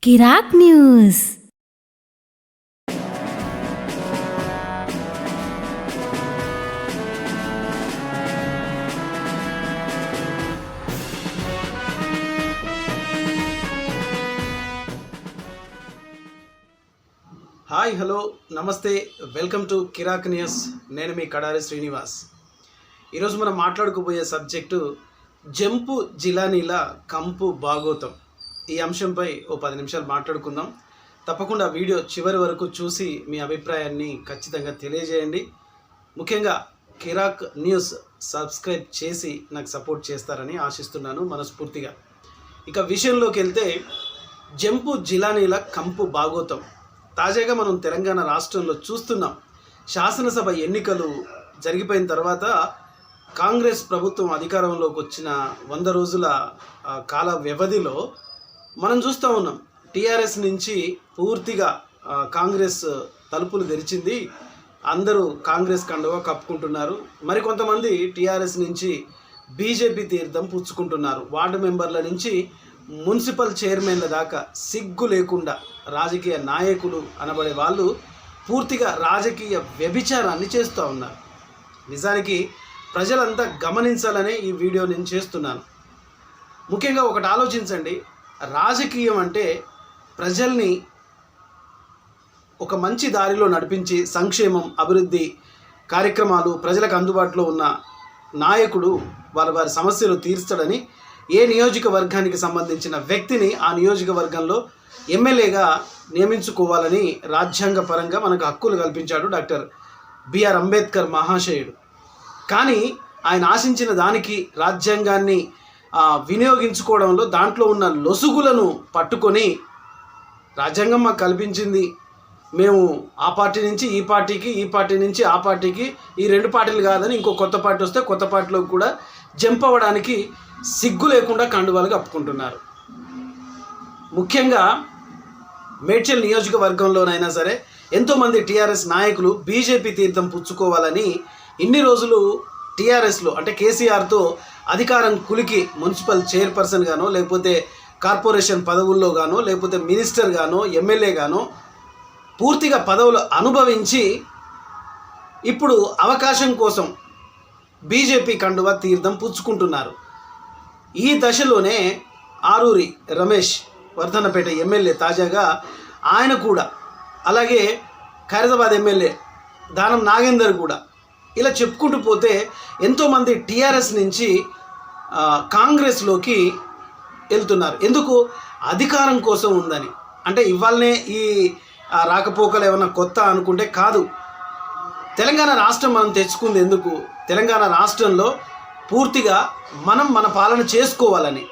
కిరాక్ news. Hi, hello, నమస్తే, welcome to Kirik news. నేను మీ కడారి శ్రీనివాస్. ఈరోజు మనం మాట్లాడుకోబోయే సబ్జెక్టు జంపు జిలానీల కంపు భాగోతం. ఈ అంశంపై ఓ 10 నిమిషాలు మాట్లాడుకుందాం. తప్పకుండా వీడియో చివరి వరకు చూసి మీ అభిప్రాయాన్ని ఖచ్చితంగా తెలియజేయండి. ముఖ్యంగా కిరాక్ న్యూస్ సబ్స్క్రైబ్ చేసి నాకు సపోర్ట్ చేస్తారని ఆశిస్తున్నాను మనస్ఫూర్తిగా. ఇక విషయంలోకి వెళ్తే, జంపు జిలానీల కంపు భాగోతం. తాజాగా మనం తెలంగాణ రాష్ట్రంలో చూస్తున్నాం. శాసనసభ ఎన్నికలు జరిగిపోయిన తర్వాత కాంగ్రెస్ ప్రభుత్వం అధికారంలోకి వచ్చిన 100 రోజుల కాల వ్యవధిలో మనం చూస్తూ ఉన్నాం. టీఆర్ఎస్ నుంచి పూర్తిగా కాంగ్రెస్ తలుపులు తెరిచింది. అందరూ కాంగ్రెస్ కండువా కప్పుకుంటున్నారు. మరికొంతమంది టీఆర్ఎస్ నుంచి బీజేపీ తీర్థం పుచ్చుకుంటున్నారు. వార్డు మెంబర్ల నుంచి మున్సిపల్ చైర్మన్ల దాకా సిగ్గు లేకుండా రాజకీయ నాయకులు అనబడే వాళ్ళు పూర్తిగా రాజకీయ వ్యభిచారాన్ని చేస్తూ ఉన్నారు. నిజానికి ప్రజలంతా గమనించాలనే ఈ వీడియో నేను చేస్తున్నాను. ముఖ్యంగా ఒకటి ఆలోచించండి. రాజకీయం అంటే ప్రజల్ని ఒక మంచి దారిలో నడిపించి సంక్షేమం, అభివృద్ధి కార్యక్రమాలు ప్రజలకు అందుబాటులో ఉన్న నాయకుడు వారి సమస్యలు తీర్చడని ఏ నియోజకవర్గానికి సంబంధించిన వ్యక్తిని ఆ నియోజకవర్గంలో ఎమ్మెల్యేగా నియమించుకోవాలని రాజ్యాంగ పరంగా మనకు హక్కులు కల్పించాడు డాక్టర్ బిఆర్ అంబేద్కర్ మహాశయుడు. కానీ ఆయన ఆశించిన దానికి రాజ్యాంగాన్ని వినియోగించుకోవడంలో దాంట్లో ఉన్న లొసుగులను పట్టుకొని రాజ్యాంగం మాకు కల్పించింది, మేము ఆ పార్టీ నుంచి ఈ పార్టీకి, ఈ పార్టీ నుంచి ఆ పార్టీకి, ఈ 2 పార్టీలు కాదని ఇంకో కొత్త పార్టీ వస్తే కొత్త పార్టీలోకి కూడా జంప్ అవ్వడానికి సిగ్గు లేకుండా కండువాలు కప్పుకుంటున్నారు. ముఖ్యంగా మేడ్చల్ నియోజకవర్గంలోనైనా సరే ఎంతోమంది టీఆర్ఎస్ నాయకులు బీజేపీ తీర్థం పుచ్చుకోవాలని ఇన్ని రోజులు టీఆర్ఎస్లో అంటే కేసీఆర్తో అధికారం కులికి మున్సిపల్ చైర్పర్సన్ గానో, లేకపోతే కార్పొరేషన్ పదవుల్లో గానో, లేకపోతే మినిస్టర్ గానో, ఎమ్మెల్యే గానో పూర్తిగా పదవులు అనుభవించి ఇప్పుడు అవకాశం కోసం బీజేపీ కండువా తీర్థం పుచ్చుకుంటున్నారు. ఈ దశలోనే ఆరూరి రమేష్ వర్ధన్నపేట ఎమ్మెల్యే తాజాగా ఆయన కూడా, అలాగే ఖైరతాబాద్ ఎమ్మెల్యే దానం నాగేందర్ కూడా, ఇలా చెప్పుకుంటూ పోతే ఎంతోమంది టీఆర్ఎస్ నుంచి కాంగ్రెస్లోకి వెళ్తున్నారు. ఎందుకు? అధికారం కోసం ఉందని. అంటే ఇవాళనే ఈ రాకపోకలు ఏమన్నా కొత్త అనుకుంటే కాదు. తెలంగాణ రాష్ట్రం మనం తెచ్చుకుంది ఎందుకు? తెలంగాణ రాష్ట్రంలో పూర్తిగా మన పాలన చేసుకోవాలని.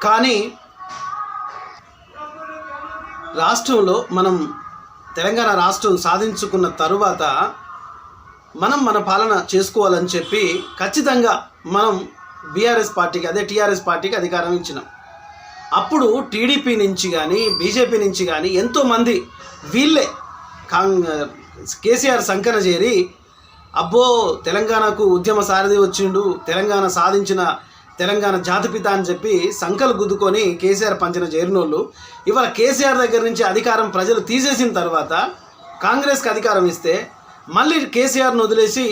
కానీ రాష్ట్రంలో మనం తెలంగాణ రాష్ట్రం సాధించుకున్న తరువాత మన పాలన చేసుకోవాలని చెప్పి ఖచ్చితంగా మనం బీఆర్ఎస్ పార్టీకి, అదే టీఆర్ఎస్ పార్టీకి అధికారం ఇచ్చినాం. అప్పుడు టీడీపీ నుంచి కానీ బీజేపీ నుంచి కానీ ఎంతోమంది వీళ్ళే కేసీఆర్ సంకన చేరి, అబ్బో తెలంగాణకు ఉద్యమ సారథి వచ్చిండు, తెలంగాణ సాధించిన తెలంగాణ జాతిపిత అని చెప్పి సంకలు గుద్దుకొని కేసీఆర్ పంచిన చేరినోళ్ళు ఇవాళ కేసీఆర్ దగ్గర నుంచి అధికారం ప్రజలు తీసేసిన తర్వాత కాంగ్రెస్కి అధికారం ఇస్తే మళ్ళీ కేసీఆర్ను వదిలేసి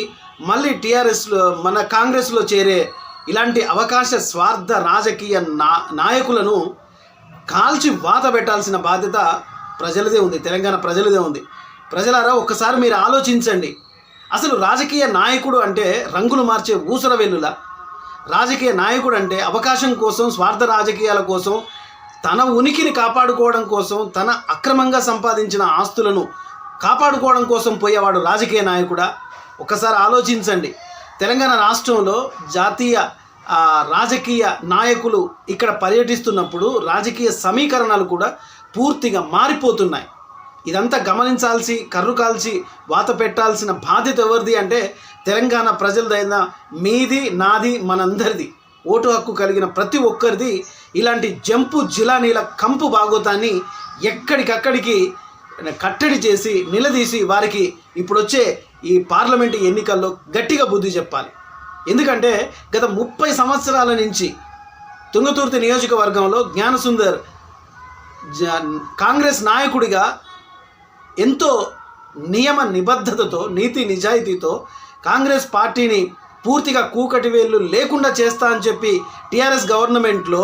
మళ్ళీ టీఆర్ఎస్లో మన కాంగ్రెస్లో చేరే ఇలాంటి అవకాశ స్వార్థ రాజకీయ నాయకులను కాల్చి వాత పెట్టాల్సిన బాధ్యత ప్రజలదే ఉంది, తెలంగాణ ప్రజలదే ఉంది. ప్రజలారా ఒక్కసారి మీరు ఆలోచించండి. అసలు రాజకీయ నాయకుడు అంటే రంగులు మార్చే ఊసర వెల్లుల? రాజకీయ నాయకుడు అంటే అవకాశం కోసం, స్వార్థ రాజకీయాల కోసం, తన ఉనికిని కాపాడుకోవడం కోసం, తన అక్రమంగా సంపాదించిన ఆస్తులను కాపాడుకోవడం కోసం పోయేవాడు రాజకీయ నాయకుడా? ఒక్కసారి ఆలోచించండి. తెలంగాణ రాష్ట్రంలో జాతీయ రాజకీయ నాయకులు ఇక్కడ పర్యటిస్తున్నప్పుడు రాజకీయ సమీకరణాలు కూడా పూర్తిగా మారిపోతున్నాయి. ఇదంతా గమనించాల్సి, కర్రు కాల్చి వాత పెట్టాల్సిన బాధ్యత ఎవరిది అంటే తెలంగాణ ప్రజలదైనా, మీది, నాది, మనందరిది. ఓటు హక్కు కలిగిన ప్రతి ఒక్కరిది. ఇలాంటి జంపు జిలానీల కంపు భాగోతాన్ని ఎక్కడికక్కడికి కట్టడి చేసి నిలదీసి వారికి ఇప్పుడు వచ్చే ఈ పార్లమెంటు ఎన్నికల్లో గట్టిగా బుద్ధి చెప్పాలి. ఎందుకంటే గత 30 సంవత్సరాల నుంచి తుంగతుర్తి నియోజకవర్గంలో కాంగ్రెస్ నాయకుడిగా ఎంతో నియమ నిబద్ధతతో నీతి నిజాయితీతో కాంగ్రెస్ పార్టీని పూర్తిగా కూకటి వేళ్ళు లేకుండా చేస్తా అని చెప్పి టీఆర్ఎస్ గవర్నమెంట్లో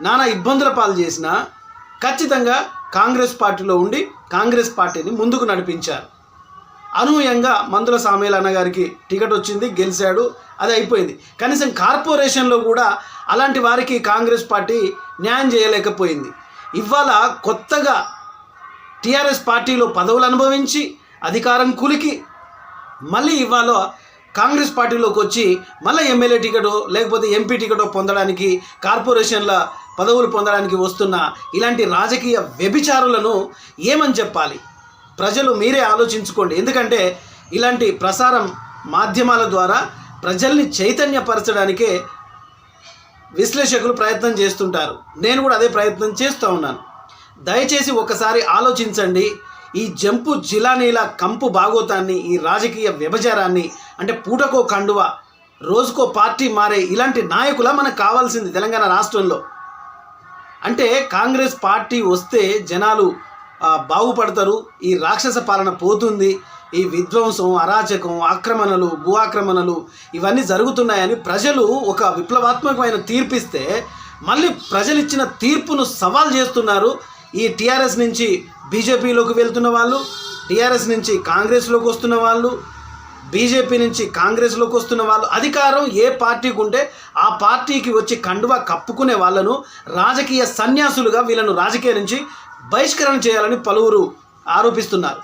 నానా ఇబ్బందుల పాలు చేసినా ఖచ్చితంగా కాంగ్రెస్ పార్టీలో ఉండి కాంగ్రెస్ పార్టీని ముందుకు నడిపించారు. అనూహ్యంగా మందుల సామేల్ అన్న గారికి టికెట్ వచ్చింది, గెలిచాడు, అది అయిపోయింది. కనీసం కార్పొరేషన్లో కూడా అలాంటి వారికి కాంగ్రెస్ పార్టీ న్యాయం చేయలేకపోయింది. ఇవాళ కొత్తగా టీఆర్ఎస్ పార్టీలో పదవులు అనుభవించి అధికారం కులికి మళ్ళీ ఇవాళ కాంగ్రెస్ పార్టీలోకి వచ్చి మళ్ళీ ఎమ్మెల్యే టికెటో లేకపోతే ఎంపీ టికెటో పొందడానికి కార్పొరేషన్ల పదవులు పొందడానికి వస్తున్న ఇలాంటి రాజకీయ వ్యభిచారులను ఏమని చెప్పాలి? ప్రజలు మీరే ఆలోచించుకోండి. ఎందుకంటే ఇలాంటి ప్రసారం మాధ్యమాల ద్వారా ప్రజల్ని చైతన్యపరచడానికే విశ్లేషకులు ప్రయత్నం చేస్తుంటారు. నేను కూడా అదే ప్రయత్నం చేస్తూ ఉన్నాను. దయచేసి ఒకసారి ఆలోచించండి. ఈ జంపు జిలానీల కంపు భాగోతాన్ని, ఈ రాజకీయ వ్యభిచారాన్ని, అంటే పూటకో కండువ రోజుకో పార్టీ మారే ఇలాంటి నాయకుల మనకు కావాల్సింది తెలంగాణ రాష్ట్రంలో. అంటే కాంగ్రెస్ పార్టీ వస్తే జనాలు బాగుపడతారు, ఈ రాక్షస పాలన పోతుంది, ఈ విధ్వంసం, అరాచకం, ఆక్రమణలు, భూ ఆక్రమణలు ఇవన్నీ జరుగుతున్నాయని ప్రజలు ఒక విప్లవాత్మకమైన తీర్పిస్తే మళ్ళీ ప్రజలు ఇచ్చిన తీర్పును సవాల్ చేస్తున్నారు. ఈ టీఆర్ఎస్ నుంచి బీజేపీలోకి వెళ్తున్న వాళ్ళు, టీఆర్ఎస్ నుంచి కాంగ్రెస్లోకి వస్తున్న వాళ్ళు, బీజేపీ నుంచి కాంగ్రెస్లోకి వస్తున్న వాళ్ళు, అధికారం ఏ పార్టీకి ఉంటే ఆ పార్టీకి వచ్చి కండువా కప్పుకునే వాళ్ళను రాజకీయ సన్యాసులుగా వీళ్ళను రాజకీయం నుంచి బహిష్కరణ చేయాలని పలువురు ఆరోపిస్తున్నారు,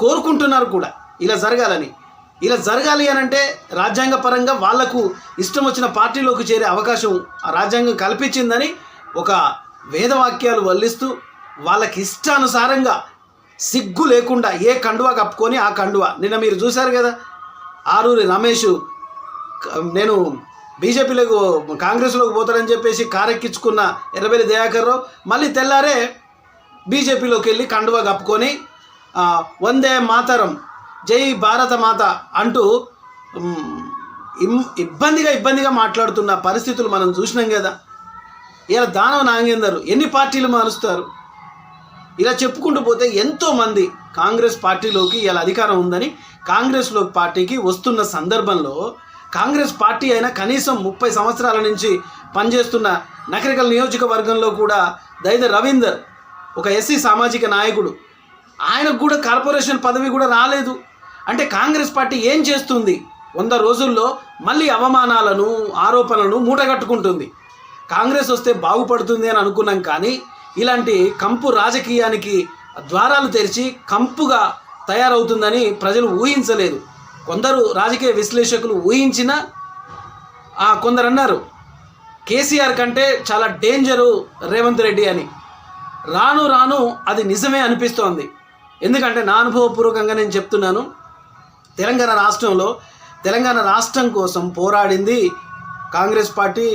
కోరుకుంటున్నారు కూడా. ఇలా జరగాలని, ఇలా జరగాలి అని అంటే రాజ్యాంగపరంగా వాళ్లకు ఇష్టం వచ్చిన పార్టీలోకి చేరే అవకాశం ఆ రాజ్యాంగం కల్పించిందని ఒక వేదవాక్యాలు వల్లిస్తూ వాళ్ళకి ఇష్టానుసారంగా సిగ్గు లేకుండా ఏ కండువా కప్పుకొని ఆ కండువా, నిన్న మీరు చూశారు కదా, ఆరూరి రమేష్ నేను బీజేపీలోకి కాంగ్రెస్లోకి పోతాడని చెప్పేసి కారెక్కించుకున్న ఎర్రబెల్లి దయాకర్ రావు మళ్ళీ తెల్లారే బీజేపీలోకి వెళ్ళి కండువా కప్పుకొని వందే మాతరం, జై భారత మాత అంటూ ఇబ్బందిగా మాట్లాడుతున్న పరిస్థితులు మనం చూసినాం కదా. ఇలా దానవ నాగేందర్ ఎన్ని పార్టీలు మారుస్తారు? ఇలా చెప్పుకుంటూ పోతే ఎంతోమంది కాంగ్రెస్ పార్టీలోకి ఇలా అధికారం ఉందని కాంగ్రెస్లో పార్టీకి వస్తున్న సందర్భంలో కాంగ్రెస్ పార్టీ అయినా కనీసం 30 సంవత్సరాల నుంచి పనిచేస్తున్న నకరికల్ నియోజకవర్గంలో కూడా దైద రవీందర్ ఒక ఎస్సీ సామాజిక నాయకుడు, ఆయనకు కూడా కార్పొరేషన్ పదవి కూడా రాలేదు. అంటే కాంగ్రెస్ పార్టీ ఏం చేస్తుంది? 100 రోజుల్లో మళ్ళీ అవమానాలను, ఆరోపణలను మూటగట్టుకుంటుంది. కాంగ్రెస్ వస్తే బాగుపడుతుంది అని అనుకున్నాం, కానీ ఇలాంటి కంపు రాజకీయానికి ద్వారాలు తెరిచి కంపుగా తయారవుతుందని ప్రజలు ఊహించలేదు. కొందరు రాజకీయ విశ్లేషకులు ఊహించినా కొందరు అన్నారు కేసీఆర్ కంటే చాలా డేంజరు రేవంత్ రెడ్డి అని. రాను రాను అది నిజమే అనిపిస్తోంది. ఎందుకంటే నా అనుభవపూర్వకంగా నేను చెప్తున్నాను, తెలంగాణ రాష్ట్రం కోసం పోరాడింది కాంగ్రెస్ పార్టీ,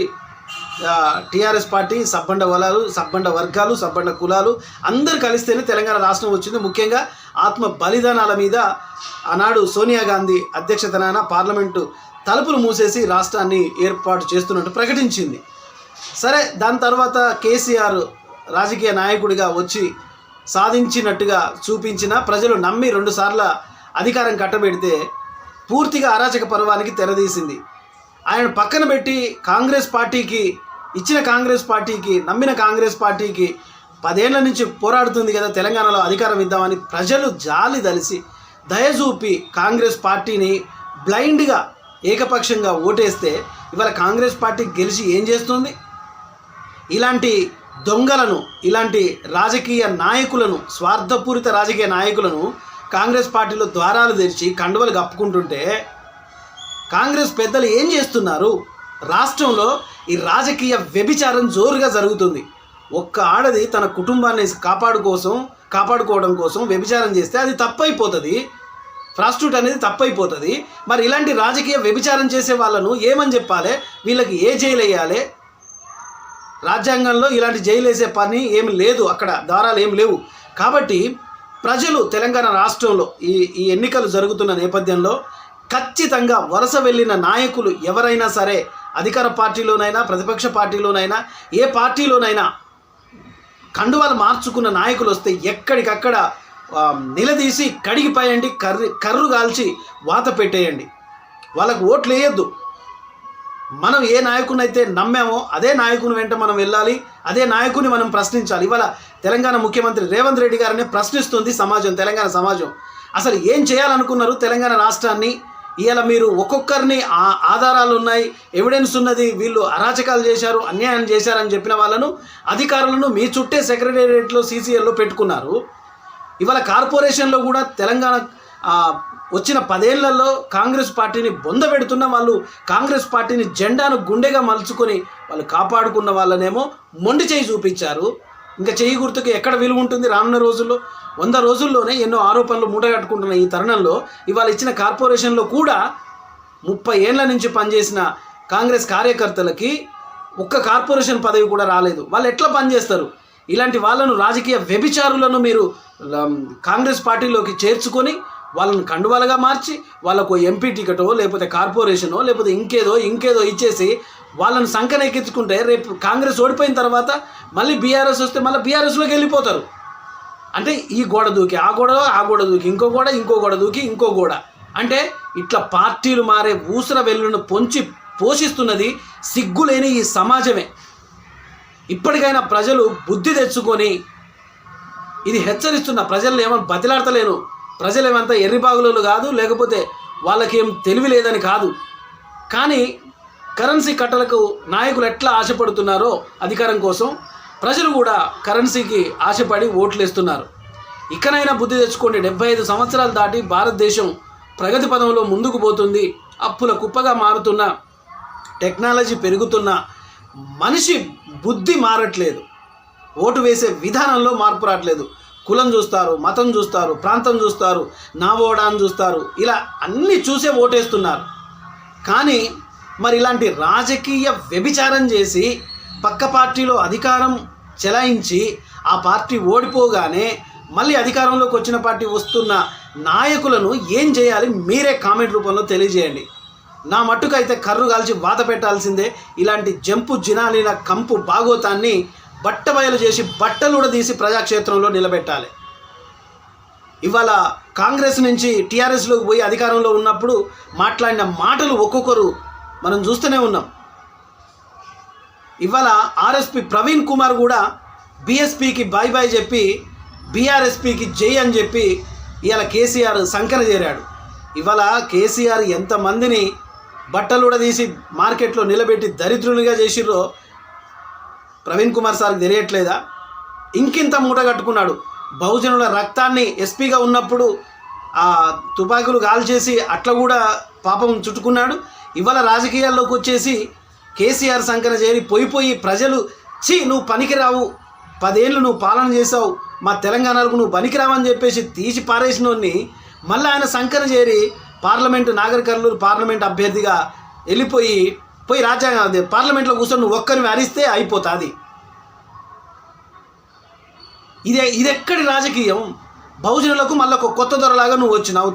టీఆర్ఎస్ పార్టీ, సబ్బండ వలాలు, సబ్బండ వర్గాలు, సబ్బండ కులాలు అందరు కలిస్తేనే తెలంగాణ రాష్ట్రం వచ్చింది. ముఖ్యంగా ఆత్మ బలిదానాల మీద ఆనాడు సోనియా గాంధీ అధ్యక్షతన పార్లమెంటు తలుపులు మూసేసి రాష్ట్రాన్ని ఏర్పాటు చేస్తున్నట్టు ప్రకటించింది. సరే, దాని తర్వాత కేసీఆర్ రాజకీయ నాయకుడిగా వచ్చి సాధించినట్టుగా చూపించిన ప్రజలు నమ్మి 2 సార్లు అధికారం కట్టబెడితే పూర్తిగా అరాచక పర్వానికి తెరదీసింది. ఆయన పక్కన పెట్టి కాంగ్రెస్ పార్టీకి నమ్మిన కాంగ్రెస్ పార్టీకి 10 ఏళ్ల నుంచి పోరాడుతుంది కదా తెలంగాణలో అధికారం ఇద్దామని ప్రజలు జాలి దలిసి దయచూపి కాంగ్రెస్ పార్టీని బ్లైండ్గా ఏకపక్షంగా ఓటేస్తే ఇవాళ కాంగ్రెస్ పార్టీ గెలిచి ఏం చేస్తుంది? ఇలాంటి దొంగలను, ఇలాంటి రాజకీయ నాయకులను, స్వార్థపూరిత రాజకీయ నాయకులను కాంగ్రెస్ పార్టీలో ద్వారాలు తెరిచి కండువలు కప్పుకుంటుంటే కాంగ్రెస్ పెద్దలు ఏం చేస్తున్నారు? రాష్ట్రంలో ఈ రాజకీయ వ్యభిచారం జోరుగా జరుగుతుంది. ఒక్క ఆడది తన కుటుంబాన్ని కాపాడుకోవడం కోసం వ్యభిచారం చేస్తే అది తప్పైపోతుంది, ప్రాస్టిట్యూట్ అనేది తప్పైపోతుంది. మరి ఇలాంటి రాజకీయ వ్యభిచారం చేసే వాళ్ళను ఏమని చెప్పాలి? వీళ్ళకి ఏ జైలు వేయాలి? రాజ్యాంగంలో ఇలాంటి జైలు వేసే పని ఏమి లేదు, అక్కడ దారాలు ఏమి లేవు. కాబట్టి ప్రజలు తెలంగాణ రాష్ట్రంలో ఈ ఎన్నికలు జరుగుతున్న నేపథ్యంలో ఖచ్చితంగా వలస వెళ్ళిన నాయకులు ఎవరైనా సరే, అధికార పార్టీలోనైనా ప్రతిపక్ష పార్టీలోనైనా ఏ పార్టీలోనైనా కండువాలు మార్చుకున్న నాయకులు వస్తే ఎక్కడికక్కడ నిలదీసి కడిగిపోయండి, కర్రు కాల్చి వాత పెట్టేయండి. వాళ్ళకు ఓట్లు వేయొద్దు. మనం ఏ నాయకుని అయితే నమ్మామో అదే నాయకుని వెంట మనం వెళ్ళాలి, అదే నాయకుని మనం ప్రశ్నించాలి. ఇవాళ తెలంగాణ ముఖ్యమంత్రి రేవంత్ రెడ్డి గారిని ప్రశ్నిస్తుంది సమాజం, తెలంగాణ సమాజం. అసలు ఏం చేయాలనుకున్నారు తెలంగాణ రాష్ట్రాన్ని? ఇవాళ మీరు ఒక్కొక్కరిని ఆధారాలు ఉన్నాయి, ఎవిడెన్స్ ఉన్నది, వీళ్ళు అరాచకాలు చేశారు, అన్యాయం చేశారని చెప్పిన వాళ్ళను, అధికారులను మీ చుట్టే సెక్రటేరియట్లో సీసీఎల్లో పెట్టుకున్నారు. ఇవాళ కార్పొరేషన్లో కూడా తెలంగాణ వచ్చిన 10 ఏళ్లలో కాంగ్రెస్ పార్టీని బొందబెడుతున్న వాళ్ళు, కాంగ్రెస్ పార్టీని జెండాను గుండెగా మలుచుకొని వాళ్ళు కాపాడుకున్న వాళ్ళనేమో మొండి చేయి చూపించారు. ఇంకా చేయి గుర్తుకు ఎక్కడ విలువ ఉంటుంది రానున్న రోజుల్లో? 100 రోజుల్లోనే ఎన్నో ఆరోపణలు మూటగట్టుకుంటున్న ఈ తరుణంలో ఇవాళ ఇచ్చిన కార్పొరేషన్లో కూడా 30 ఏళ్ల నుంచి పనిచేసిన కాంగ్రెస్ కార్యకర్తలకి ఒక్క కార్పొరేషన్ పదవి కూడా రాలేదు. వాళ్ళు ఎట్లా పనిచేస్తారు? ఇలాంటి వాళ్ళను, రాజకీయ వ్యభిచారులను మీరు కాంగ్రెస్ పార్టీలోకి చేర్చుకొని వాళ్ళని కండువాలుగా మార్చి వాళ్ళకు ఎంపీ టికెటో లేకపోతే కార్పొరేషనో లేకపోతే ఇంకేదో ఇచ్చేసి వాళ్ళని సంకనెక్కించుకుంటే రేపు కాంగ్రెస్ ఓడిపోయిన తర్వాత మళ్ళీ బీఆర్ఎస్ వస్తే మళ్ళీ బీఆర్ఎస్లోకి వెళ్ళిపోతారు. అంటే ఈ గోడ దూకి ఆ గోడ దూకి ఇంకో గోడ దూకి ఇంకో గోడ. అంటే ఇట్లా పార్టీలు మారే ఊసర వెల్లును పొంచి పోషిస్తున్నది సిగ్గులేని ఈ సమాజమే. ఇప్పటికైనా ప్రజలు బుద్ధి తెచ్చుకొని, ఇది హెచ్చరిస్తున్న ప్రజలను ఏమని బతిలాడతలేను, ప్రజలు ఏమంతా ఎర్రిబాగులు కాదు, లేకపోతే వాళ్ళకేం తెలివి లేదని కాదు. కానీ కరెన్సీ కట్టలకు నాయకులు ఎట్లా ఆశపడుతున్నారో అధికారం కోసం, ప్రజలు కూడా కరెన్సీకి ఆశపడి ఓట్లేస్తున్నారు. ఇకనైనా బుద్ధి తెచ్చుకోండి. 75 సంవత్సరాలు దాటి భారతదేశం ప్రగతి పదంలో ముందుకు పోతుంది. అప్పుల కుప్పగా మారుతున్న, టెక్నాలజీ పెరుగుతున్న మనిషి బుద్ధి మారట్లేదు. ఓటు వేసే విధానంలో మార్పు రావట్లేదు. కులం చూస్తారు, మతం చూస్తారు, ప్రాంతం చూస్తారు, నా ఓడాన్ని చూస్తారు, ఇలా అన్నీ చూసే ఓటేస్తున్నారు. కానీ మరి ఇలాంటి రాజకీయ వ్యభిచారం చేసి పక్క పార్టీలో అధికారం చెలాయించి ఆ పార్టీ ఓడిపోగానే మళ్ళీ అధికారంలోకి వచ్చిన పార్టీ వస్తున్న నాయకులను ఏం చేయాలి మీరే కామెంట్ రూపంలో తెలియజేయండి. నా మట్టుకైతే కర్రు కాల్చి వాత పెట్టాల్సిందే. ఇలాంటి జంపు జినాలీల కంపు బాగోతాన్ని బట్టబయలు చేసి బట్టలు కూడా తీసి ప్రజాక్షేత్రంలో నిలబెట్టాలి. ఇవాళ కాంగ్రెస్ నుంచి టీఆర్ఎస్లోకి పోయి అధికారంలో ఉన్నప్పుడు మాట్లాడిన మాటలు ఒక్కొక్కరు మనం చూస్తూనే ఉన్నాం. ఇవాళ ఆర్ఎస్పీ ప్రవీణ్ కుమార్ కూడా బీఎస్పీకి బాయ్ చెప్పి బీఆర్ఎస్పీకి జై అని చెప్పి ఇవాళ కేసీఆర్ సంకన చేరాడు. ఇవాళ కేసీఆర్ ఎంతమందిని బట్టలు కూడా తీసి మార్కెట్లో నిలబెట్టి దరిద్రులుగా చేసిర్రో ప్రవీణ్ కుమార్ సార్కి తెలియట్లేదా? ఇంకింత మూట కట్టుకున్నాడు. బహుజనుల రక్తాన్ని ఎస్పీగా ఉన్నప్పుడు తుపాకులు కాల్చేసి అట్లా కూడా పాపం చుట్టుకున్నాడు. ఇవాళ రాజకీయాల్లోకి వచ్చేసి కేసీఆర్ సంకన చేరి పోయి ప్రజలు నువ్వు పనికిరావు, 10 ఏళ్ళు నువ్వు పాలన చేసావు, మా తెలంగాణకు నువ్వు పనికిరావని చెప్పేసి తీసి పారేసినోడిని మళ్ళీ ఆయన సంకన చేరి నాగర్ కర్నూలు పార్లమెంట్ అభ్యర్థిగా వెళ్ళిపోయి రాజ్యాంగ పార్లమెంట్లో కూర్చొని నువ్వు ఒక్కరిని అరిస్తే అయిపోతుంది. ఇది ఎక్కడి రాజకీయం? బహుజనులకు మళ్ళీ ఒక కొత్త దొరలాగా నువ్వు వచ్చినావు.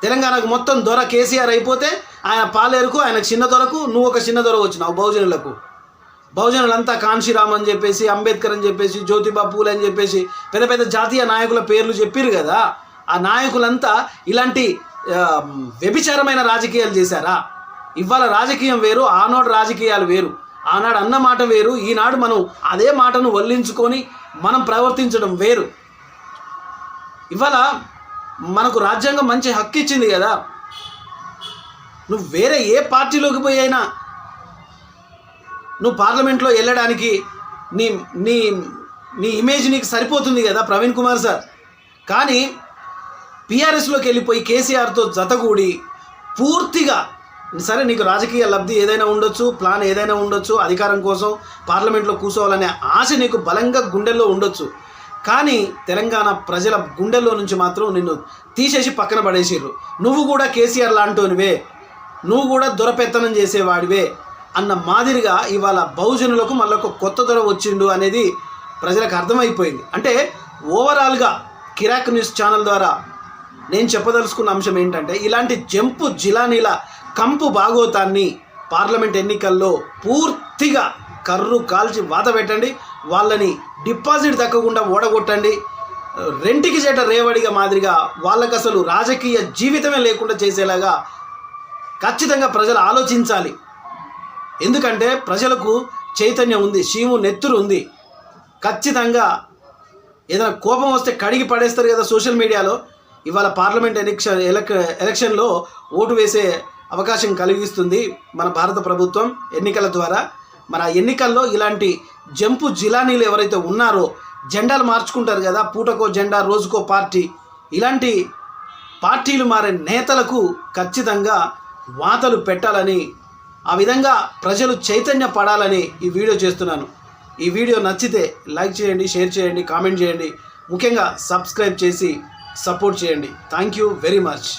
తెలంగాణకు మొత్తం దొర కేసీఆర్ అయిపోతే ఆయన పాలేరుకు, ఆయన చిన్న దొరకు, నువ్వు ఒక చిన్న దొర వచ్చినావు. బహుజనులంతా కాన్షీరామ్ అని చెప్పేసి, అంబేద్కర్ అని చెప్పేసి, జ్యోతిబా పూలే అని చెప్పేసి పెద్ద పెద్ద జాతీయ నాయకుల పేర్లు చెప్పారు కదా. ఆ నాయకులంతా ఇలాంటి వ్యభిచారమైన రాజకీయాలు చేశారా? ఇవాళ రాజకీయం వేరు, ఆనాడు రాజకీయాలు వేరు. ఆనాడు అన్న మాట వేరు, ఈనాడు మనం అదే మాటను వల్లించుకొని మనం ప్రవర్తించడం వేరు. ఇవాళ మనకు రాజ్యాంగం మంచి హక్కు ఇచ్చింది కదా. నువ్వు వేరే ఏ పార్టీలోకి పోయి అయినా నువ్వు పార్లమెంట్లో వెళ్ళడానికి నీ నీ నీ ఇమేజ్ నీకు సరిపోతుంది కదా ప్రవీణ్ కుమార్ సార్. కానీ టీఆర్ఎస్లోకి వెళ్ళిపోయి కేసీఆర్తో జతగూడి పూర్తిగా సరే నీకు రాజకీయ లబ్ధి ఏదైనా ఉండొచ్చు, ప్లాన్ ఏదైనా ఉండొచ్చు, అధికారం కోసం పార్లమెంట్లో కూర్చోవాలనే ఆశ నీకు బలంగా గుండెల్లో ఉండొచ్చు. కానీ తెలంగాణ ప్రజల గుండెల్లో నుంచి మాత్రం నిన్ను తీసేసి పక్కన పడేసిర్రు. నువ్వు కూడా కేసీఆర్ లాంటివే, నువ్వు కూడా దొరపెత్తనం చేసేవాడివే అన్న మాదిరిగా ఇవాళ బహుజనులకు మళ్ళీ ఒక కొత్త దొర వచ్చిండు అనేది ప్రజలకు అర్థమైపోయింది. అంటే ఓవరాల్గా కిరాక్ న్యూస్ ఛానల్ ద్వారా నేను చెప్పదలుచుకున్న అంశం ఏంటంటే, ఇలాంటి జంపు జిలానీల కంపు బాగోతాన్ని పార్లమెంట్ ఎన్నికల్లో పూర్తిగా కర్రు కాల్చి వాత పెట్టండి. వాళ్ళని డిపాజిట్ దక్కకుండా ఓడగొట్టండి. రెంటికి చేట రేవడిగా మాదిరిగా వాళ్ళకి అసలు రాజకీయ జీవితమే లేకుండా చేసేలాగా ఖచ్చితంగా ప్రజలు ఆలోచించాలి. ఎందుకంటే ప్రజలకు చైతన్యం ఉంది, శీము నెత్తురు ఉంది. ఖచ్చితంగా ఏదైనా కోపం వస్తే కడిగి పడేస్తారు కదా సోషల్ మీడియాలో. ఇవాళ పార్లమెంట్ ఎలక్షన్లో ఓటు వేసే అవకాశం కలిగిస్తుంది మన భారత ప్రభుత్వం ఎన్నికల ద్వారా. మన ఎన్నికల్లో ఇలాంటి జంపు జిలానీలు ఎవరైతే ఉన్నారో, జెండాలు మార్చుకుంటారు కదా, పూటకో జెండా రోజుకో పార్టీ, ఇలాంటి పార్టీలు మారే నేతలకు ఖచ్చితంగా వాతలు పెట్టాలని, ఆ విధంగా ప్రజలు చైతన్య పడాలని ఈ వీడియో చేస్తున్నాను. ఈ వీడియో నచ్చితే లైక్ చేయండి, షేర్ చేయండి, కామెంట్ చేయండి, ముఖ్యంగా సబ్స్క్రైబ్ చేసి సపోర్ట్ చేయండి. Thank you very much.